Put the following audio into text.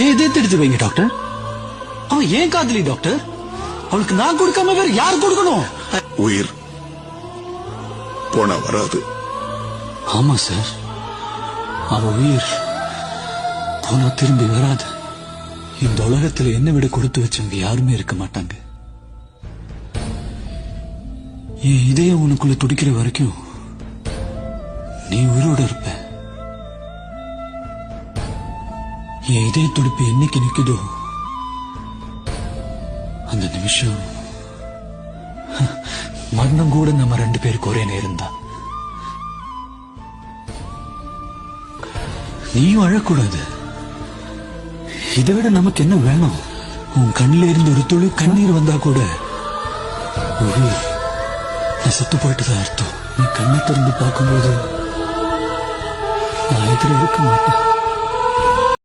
ஏன் இதயத்தை எடுத்து வைங்க டாக்டர். அவன் ஏன் காதலி டாக்டர். அவளுக்கு நான் கொடுக்காம வேற யார் கொடுக்கணும்? உயிர் போனா வராது. ஆமா சார், அவ உயிர் போனா திரும்பி வராது. இந்த உலகத்துல என்ன விட கொடுத்து வச்சவங்க யாருமே இருக்க மாட்டாங்க. என் இதயம் உனக்குள்ள துடிக்கிற வரைக்கும் நீ உயிரோட இருப்ப. என் இதய துடிப்பு என்னைக்கு நிக்குதோ அந்த நிமிஷம் மரணம் கூட நம்ம 2 பேருக்கு ஒரே நேரம் தான். நீயும் அழக்கூடாது. இதை விட நமக்கு என்ன வேணும்? உன் கண்ணில இருந்து ஒரு துளி கண்ணீர் வந்தா கூட உயிர் நான் செத்து போயிட்டுதான் அர்த்தம். நீ கண்ணை திறந்து பார்க்கும்போது நான் எதிர இருக்க மாட்டேன்.